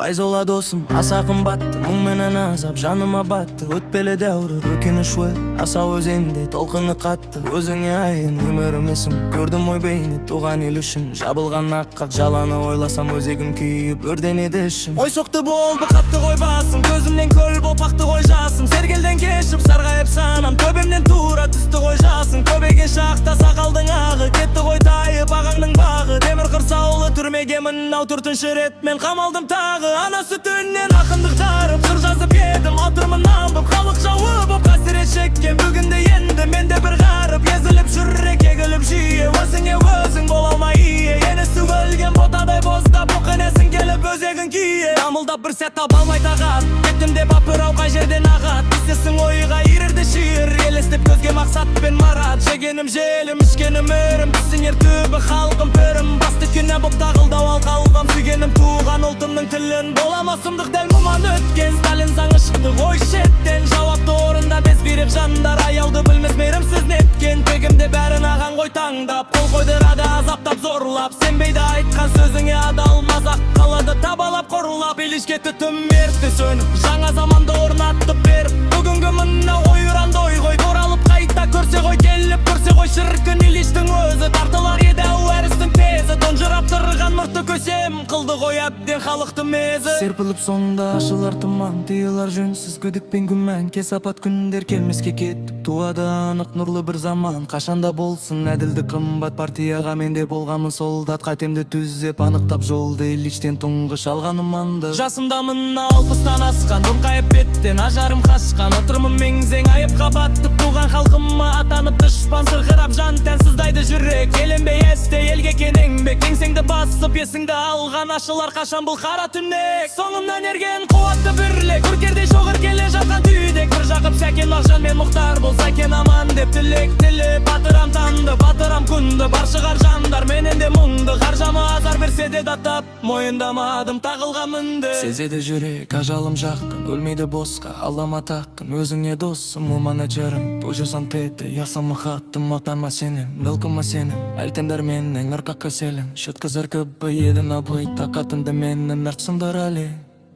Fayzola dosum, asa kımbattı, Мұң менен азап жаныма батты. Өтпелі дәурі, өкініш ой, аса өзенде толқыны қатты. Өзіңе айын, өмірім есім, көрдім ой бейні туған ел үшін. Жабылған аққақ жаланы ойласам, өзегім күйіп, өрденеді ішім. Ой соқты болды, қатты қой басым, көзімнен көл боп ақты қой жасым. Сергелден кешіп, сарғайып санам, төбемнен тура түсті қой жасым. Көбеген шақта сақалдың ағы, кетті қой тайып ағаңның бағы. Темір қырсаулы түрмеге мынау төртінші рет мен қамалдым тағы. Ана сүтінен ақындық тарып, жыр жазып едім, отырмын амбып, халық жауы боп қасірет шеккен. Бүгінде енді менде бір ғарып, езіліп жүрек егіліп жиі. Өзіңе өзің бола алмай ие, енесі өлген ботадай боздап, оқынесің келіп өзегін кие. Дамылдап бір сәт таба алмай тағат, кеттім деп апырау қай жерден ағат. Істесің ойға ирірді шиыр, елестеп көзге мақсат пен марат. Жегенім желім, ішкенім өрім, түсіңер түбі халқым пірім. Басты күнә боп тағылдау ал қалғам, сүйгенім туған ұлтымның тілін. Болама сұмдық дәл мұман өткен, Сталин заңы шықты ғой шеттен. Жауапты орында бес бүйрек жандар, аяуды білмес мейірімсіз неткен. Тегімде бәрін аған ғой таңдап, қол қойдырады азаптап зорлап. Сенбейді айтқан сөзіңе адал, мазақ қалады табалап қорлап. Билишке түтім мерті сөніп, жаңа заманды орнаттып беріп. Бүгінгі мына ой ұранды ой ғой, оралып қайта көрсе ғой, келіп көрсе ғой. Шіркін Ильичтің өзі тартылар еді әрістің тезі. Тұнжырап тұрған мұрты көсем, қылды ғой әбден халықты мезі. Серпіліп сонда ашылар тұман, тыйылар жөнсіз күдік пен күмән. Кесапат күндер келмеске кетіп, туады анық нұрлы бір заман. Қашанда болсын әділдік қымбат, партияға менде болғамын солдат. Қатемді түзеп анықтап жолды, Ильичтен тұңғыш алғаным анды. Жасымда мына 60-тан асқан, бұрқайып беттен ажарым қашқан. Отырмын меңзең айыпқа баттып, туған халқыма атанып дұшпан. Сырғырап жан тән сыздайды жүрек, еленбей есте елге кен еңбек. Еңсеңді басып есіңді алған, ашылар қашан бұл қара түнек. Соңымнан ерген қуатты бірлік, үркердей шоғыр келе жатқан түйдек. Бір жақып сәкен Мағжан мен Мұхтар болса кен аман деп тілек тілеп. Батырам танды, батырам күнді, бар шығар жандар менен де мұңды. Қаржамы азар берсе де даттап, мойындамадым тағылған мінді. Сезеді жүрек ажалым жақын, өлмейді босқа алама тақын. Өзіңе досым, умана жарым, бұжысан петі, ясамы хаттым. Мақтанма сенен, мылқыма сенен, әлтемдер менен ұрқақ көселін. Шыткызыр көбі едің абый, тақатынды менің әртсымдар әлі.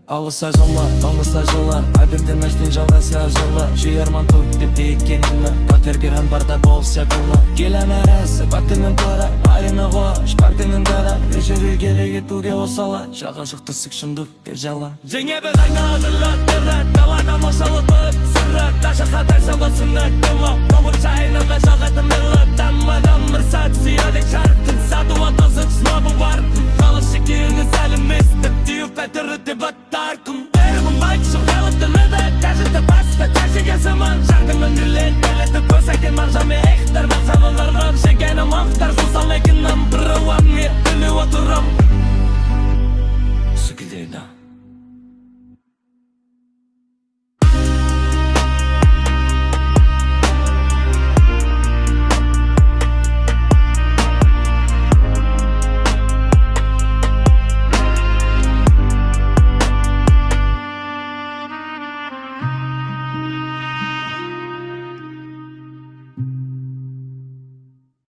Алыса жылар, әбірден мәштен жалғаса жылы. Жиырман тұт деп дейкенімі, пәтер керен барда болса күлі. Келен әрәсі, бәттінің қора, айыны қош, партінің дара. Ежері керек етуге осала, жаға жұқты сікшіндік бер жала. Жеңе бір айнадылат, біррат, далада мошалы тұт, сұрат. Ташыға тайсан болсынат, дұмы, қомыр чайынымға жағатын бірлік. Даммадан бір сәт сүйадек шарттын, сату атасып сынабы бартын. Қалышы кеңіз әліместік, түйіп әтірі деп аттарқым.